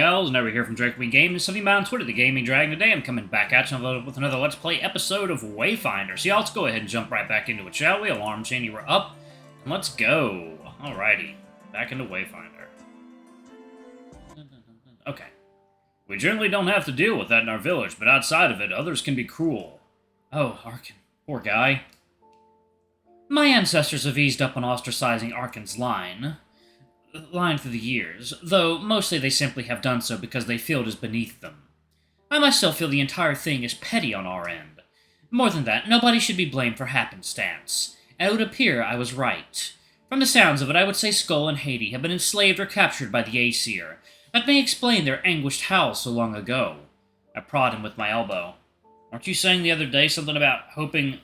gals, and over here from Drake Gaming, something about on Twitter, the Gaming Dragon. Today I'm coming back at you with another Let's Play episode of Wayfinder. So yeah, let's go ahead and jump right back into it, shall we? Alarm chain, you were up, and let's go. Alrighty, back into Wayfinder. Okay. We generally don't have to deal with that in our village, but outside of it, others can be cruel. Oh, Arkin. Poor guy. My ancestors have eased up on ostracizing Arkin's line through the years, though mostly they simply have done so because they feel it is beneath them. I myself feel the entire thing is petty on our end. More than that, nobody should be blamed for happenstance, and it would appear I was right. From the sounds of it, I would say Skull and Haiti have been enslaved or captured by the Aesir. That may explain their anguished howls so long ago. I prod him with my elbow. Aren't you saying the other day something about hoping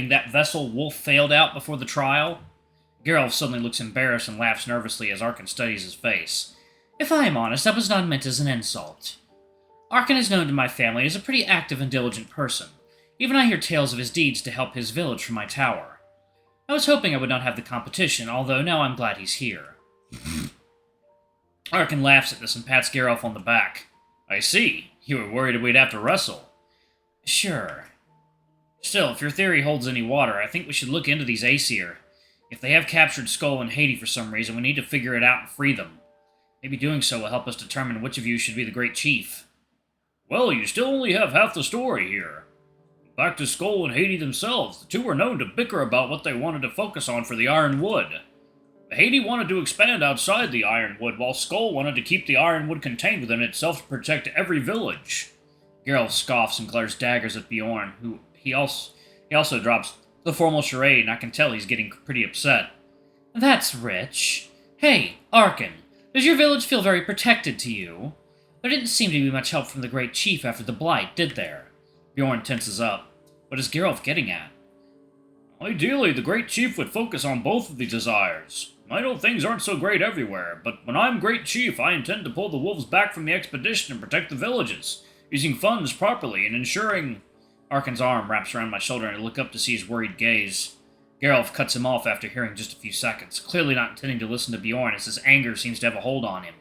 that vessel Wolf failed out before the trial? Geralt suddenly looks embarrassed and laughs nervously as Arkin studies his face. If I am honest, that was not meant as an insult. Arkin is known to my family as a pretty active and diligent person. Even I hear tales of his deeds to help his village from my tower. I was hoping I would not have the competition, although now I'm glad he's here. Arkin laughs at this and pats Geralt on the back. I see. You were worried we'd have to wrestle. Sure. Still, if your theory holds any water, I think we should look into these Aesir. If they have captured Skull and Haiti for some reason, we need to figure it out and free them. Maybe doing so will help us determine which of you should be the great chief. Well, you still only have half the story here. Back to Skull and Haiti themselves, the two were known to bicker about what they wanted to focus on for the Ironwood. Haiti wanted to expand outside the Ironwood, while Skull wanted to keep the Ironwood contained within itself to protect every village. Geralt scoffs and glares daggers at Biorn, who he also drops the formal charade, and I can tell he's getting pretty upset. That's rich. Hey, Arkin, does your village feel very protected to you? There didn't seem to be much help from the Great Chief after the Blight, did there? Biorn tenses up. What is Geralt getting at? Ideally, the Great Chief would focus on both of these desires. I know things aren't so great everywhere, but when I'm Great Chief, I intend to pull the wolves back from the expedition and protect the villages, using funds properly and ensuring... Arkin's arm wraps around my shoulder and I look up to see his worried gaze. Geralt cuts him off after hearing just a few seconds, clearly not intending to listen to Biorn as his anger seems to have a hold on him.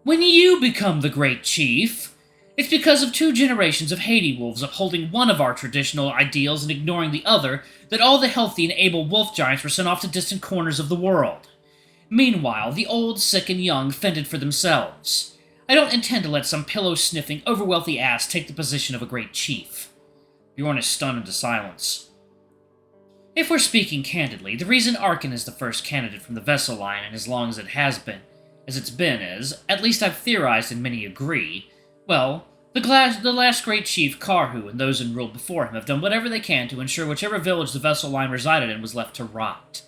When you become the Great Chief, it's because of 2 generations of Haiti wolves upholding one of our traditional ideals and ignoring the other that all the healthy and able wolf giants were sent off to distant corners of the world. Meanwhile, the old, sick, and young fended for themselves. I don't intend to let some pillow-sniffing, overwealthy ass take the position of a Great Chief. Biorn is stunned into silence. If we're speaking candidly, the reason Arkin is the first candidate from the vessel line and as long as it's been is, at least I've theorized and many agree, well, the last Great Chief, Karhu, and those in rule before him have done whatever they can to ensure whichever village the vessel line resided in was left to rot.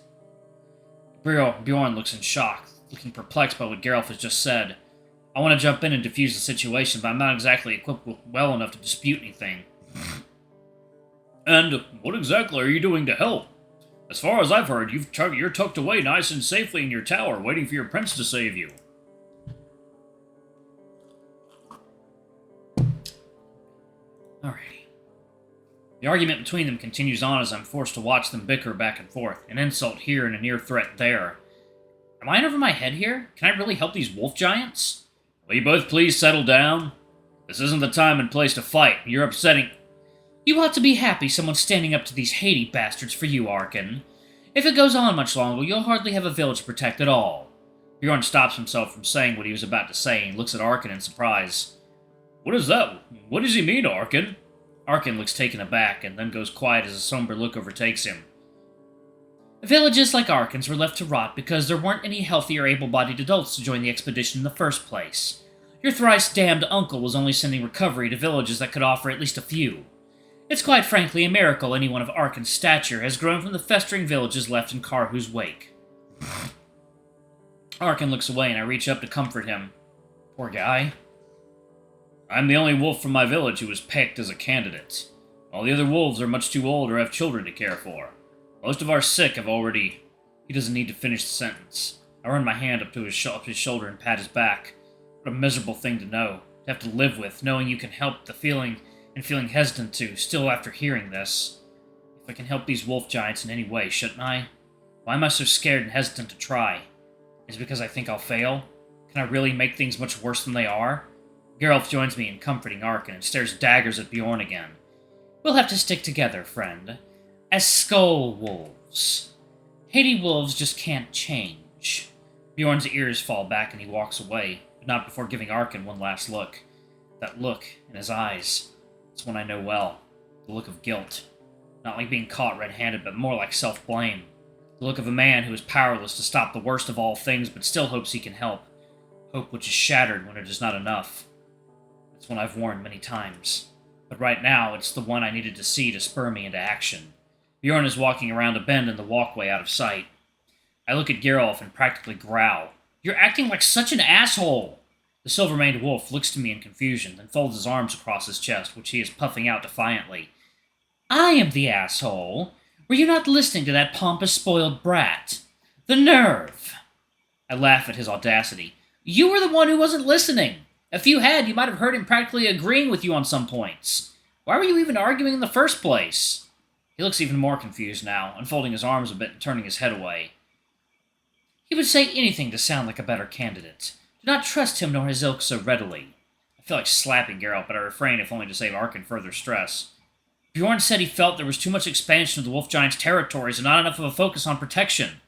Biorn looks in shock, looking perplexed by what Geralt has just said. I want to jump in and defuse the situation, but I'm not exactly equipped well enough to dispute anything. And what exactly are you doing to help? As far as I've heard, you're tucked away nice and safely in your tower, waiting for your prince to save you. Alrighty. The argument between them continues on as I'm forced to watch them bicker back and forth, an insult here and a near threat there. Am I in over my head here? Can I really help these wolf giants? Will you both please settle down? This isn't the time and place to fight. You're upsetting... You ought to be happy someone's standing up to these Haiti bastards for you, Arkin. If it goes on much longer, you'll hardly have a village to protect at all. Biorn stops himself from saying what he was about to say and looks at Arkin in surprise. What is that? What does he mean, Arkin? Arkin looks taken aback and then goes quiet as a somber look overtakes him. Villages like Arkin's were left to rot because there weren't any healthy or able-bodied adults to join the expedition in the first place. Your thrice-damned uncle was only sending recovery to villages that could offer at least a few. It's quite frankly a miracle anyone of Arkin's stature has grown from the festering villages left in Karhu's wake. Arkin looks away and I reach up to comfort him. Poor guy. I'm the only wolf from my village who was picked as a candidate. All the other wolves are much too old or have children to care for. Most of our sick have already... He doesn't need to finish the sentence. I run my hand up his shoulder and pat his back. What a miserable thing to know. To have to live with, knowing you can help the feeling, and feeling hesitant to, still after hearing this. If I can help these wolf giants in any way, shouldn't I? Why am I so scared and hesitant to try? Is it because I think I'll fail? Can I really make things much worse than they are? Geralt joins me in comforting Arkin and stares daggers at Biorn again. We'll have to stick together, friend. As skull wolves. Haiti wolves just can't change. Bjorn's ears fall back and he walks away, but not before giving Arkin one last look. That look in his eyes. It's one I know well. The look of guilt. Not like being caught red-handed, but more like self-blame. The look of a man who is powerless to stop the worst of all things, but still hopes he can help. Hope which is shattered when it is not enough. It's one I've worn many times. But right now, it's the one I needed to see to spur me into action. Biorn is walking around a bend in the walkway out of sight. I look at Geralt and practically growl. You're acting like such an asshole! The silver-maned wolf looks to me in confusion, then folds his arms across his chest, which he is puffing out defiantly. I am the asshole! Were you not listening to that pompous, spoiled brat? The nerve! I laugh at his audacity. You were the one who wasn't listening! If you had, you might have heard him practically agreeing with you on some points. Why were you even arguing in the first place? He looks even more confused now, unfolding his arms a bit and turning his head away. He would say anything to sound like a better candidate. Do not trust him nor his ilk so readily. I feel like slapping Geralt, but I refrain if only to save Arkin further stress. Bjorn said he felt there was too much expansion of the Wolf Giant's territories and not enough of a focus on protection.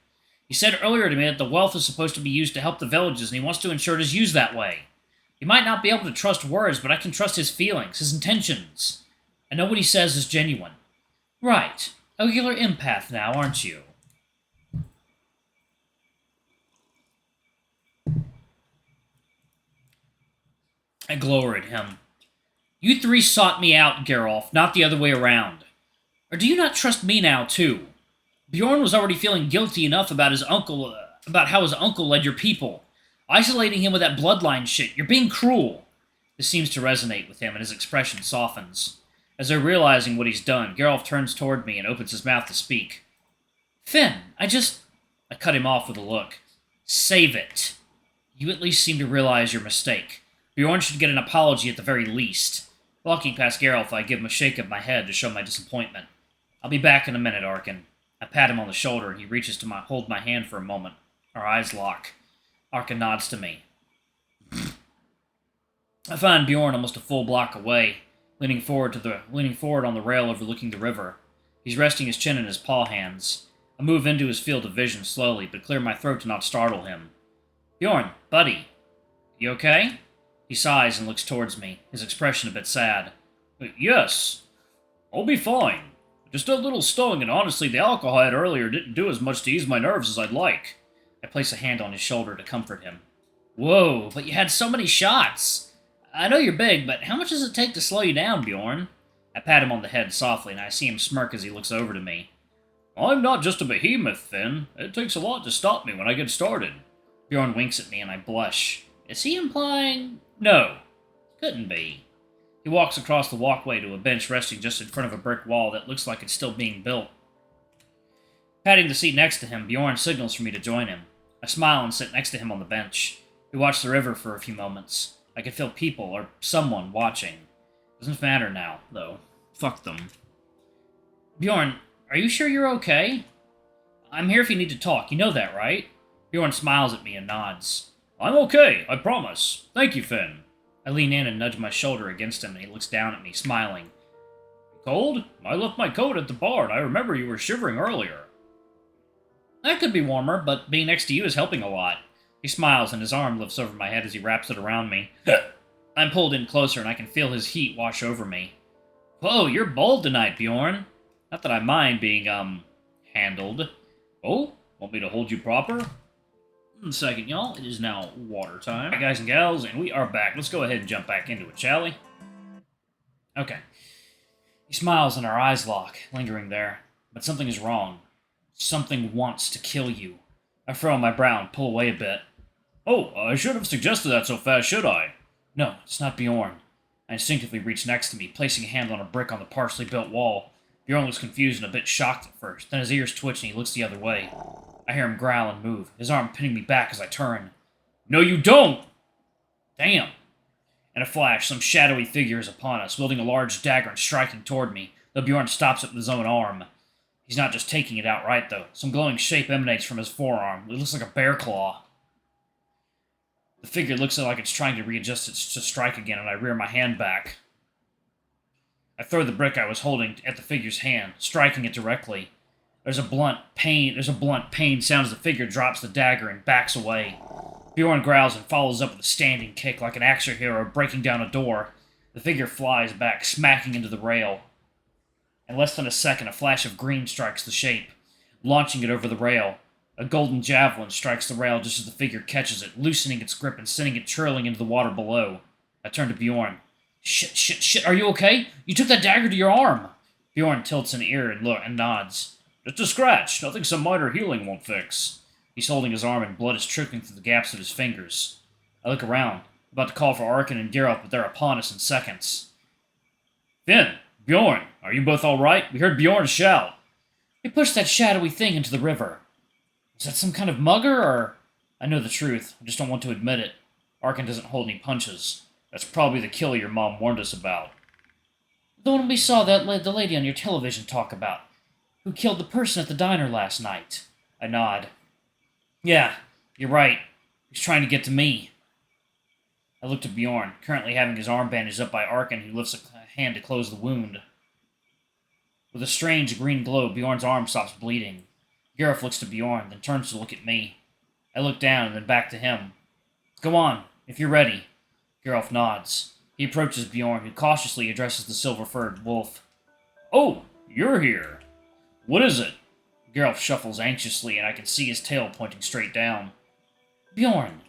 He said earlier to me that the wealth is supposed to be used to help the villages, and he wants to ensure it is used that way. He might not be able to trust words, but I can trust his feelings, his intentions. I know what he says is genuine. Right. A regular empath now, aren't you? I glower at him. You three sought me out, Geralt, not the other way around. Or do you not trust me now, too? Bjorn was already feeling guilty enough about about how his uncle led your people. Isolating him with that bloodline shit. You're being cruel. This seems to resonate with him, and his expression softens. As though realizing what he's done, Geralt turns toward me and opens his mouth to speak. Fynn, I cut him off with a look. Save it. You at least seem to realize your mistake. Biorn should get an apology at the very least. Walking past Geralt, I give him a shake of my head to show my disappointment. I'll be back in a minute, Arkin. I pat him on the shoulder, and he reaches to hold my hand for a moment. Our eyes lock. Arkin nods to me. I find Biorn almost a full block away, leaning forward on the rail overlooking the river. He's resting his chin in his paw hands. I move into his field of vision slowly, but clear my throat to not startle him. Biorn, buddy, you okay? He sighs and looks towards me, his expression a bit sad. Yes, I'll be fine. Just a little stung, and honestly, the alcohol I had earlier didn't do as much to ease my nerves as I'd like. I place a hand on his shoulder to comfort him. Whoa, but you had so many shots. I know you're big, but how much does it take to slow you down, Biorn? I pat him on the head softly, and I see him smirk as he looks over to me. I'm not just a behemoth, Fynn. It takes a lot to stop me when I get started. Biorn winks at me, and I blush. Is he implying... No. Couldn't be. He walks across the walkway to a bench resting just in front of a brick wall that looks like it's still being built. Patting the seat next to him, Biorn signals for me to join him. I smile and sit next to him on the bench. We watch the river for a few moments. I can feel people, or someone, watching. Doesn't matter now, though. Fuck them. Biorn, are you sure you're okay? I'm here if you need to talk, you know that, right? Biorn smiles at me and nods. I'm okay, I promise. Thank you, Fynn. I lean in and nudge my shoulder against him, and he looks down at me, smiling. Cold? I left my coat at the bar, and I remember you were shivering earlier. That could be warmer, but being next to you is helping a lot. He smiles, and his arm lifts over my head as he wraps it around me. I'm pulled in closer, and I can feel his heat wash over me. Whoa, you're bold tonight, Biorn. Not that I mind being, handled. Oh, want me to hold you proper? 1 second, y'all. It is now water time. Alright, guys and gals, and we are back. Let's go ahead and jump back into it, shall we? Okay. He smiles and our eyes lock, lingering there. But something is wrong. Something wants to kill you. I furrow my brow and pull away a bit. Oh, I should have suggested that so fast, should I? No, it's not Biorn. I instinctively reach next to me, placing a hand on a brick on the partially built wall. Biorn looks confused and a bit shocked at first, then his ears twitch and he looks the other way. I hear him growl and move, his arm pinning me back as I turn. No, you don't! Damn. In a flash, some shadowy figure is upon us, wielding a large dagger and striking toward me, though Biorn stops it with his own arm. He's not just taking it outright, though. Some glowing shape emanates from his forearm. It looks like a bear claw. The figure looks like it's trying to readjust its to strike again, and I rear my hand back. I throw the brick I was holding at the figure's hand, striking it directly. There's a blunt pain sound as the figure drops the dagger and backs away. Biorn growls and follows up with a standing kick like an action hero breaking down a door. The figure flies back, smacking into the rail. In less than a second, a flash of green strikes the shape, launching it over the rail. A golden javelin strikes the rail just as the figure catches it, loosening its grip and sending it twirling into the water below. I turn to Biorn. Shit, are you okay? You took that dagger to your arm! Biorn tilts an ear and nods. Just a scratch, nothing some minor healing won't fix. He's holding his arm and blood is trickling through the gaps of his fingers. I look around, about to call for Arkin and Geralt, but they're upon us in seconds. Fynn, Biorn, are you both alright? We heard Biorn shout. He pushed that shadowy thing into the river. Is that some kind of mugger, or... I know the truth, I just don't want to admit it. Arkin doesn't hold any punches. That's probably the killer your mom warned us about. The one we saw the lady on your television talk about, who killed the person at the diner last night. I nod. Yeah, you're right. He's trying to get to me. I look to Biorn, currently having his arm bandaged up by Arkin, who lifts a hand to close the wound. With a strange green glow, Bjorn's arm stops bleeding. Geralt looks to Biorn, then turns to look at me. I look down and then back to him. Go on, if you're ready. Geralt nods. He approaches Biorn, who cautiously addresses the silver-furred wolf. Oh, you're here. What is it? Geralt shuffles anxiously, and I can see his tail pointing straight down. Biorn,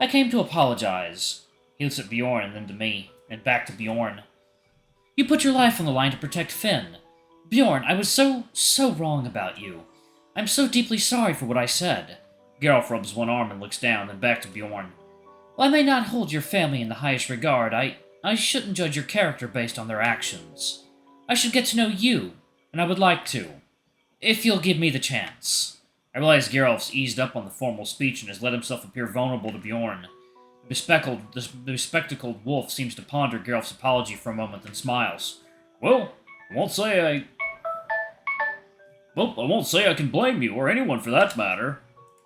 I came to apologize. He looks at Biorn and then to me, and back to Biorn. You put your life on the line to protect Fynn. Biorn, I was so wrong about you. I'm so deeply sorry for what I said. Geralt rubs one arm and looks down, then back to Biorn. While I may not hold your family in the highest regard, I shouldn't judge your character based on their actions. I should get to know you, and I would like to. If you'll give me the chance. I realize Geralt's eased up on the formal speech and has let himself appear vulnerable to Biorn. The bespectacled wolf seems to ponder Geralt's apology for a moment, then smiles. Well, I won't say I can blame you, or anyone for that matter.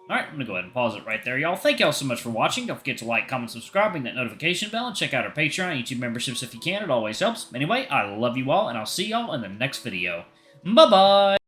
Alright, I'm gonna go ahead and pause it right there, y'all. Thank y'all so much for watching. Don't forget to like, comment, subscribe, ring that notification bell, and check out our Patreon and YouTube memberships if you can. It always helps. Anyway, I love you all, and I'll see y'all in the next video. Bye-bye!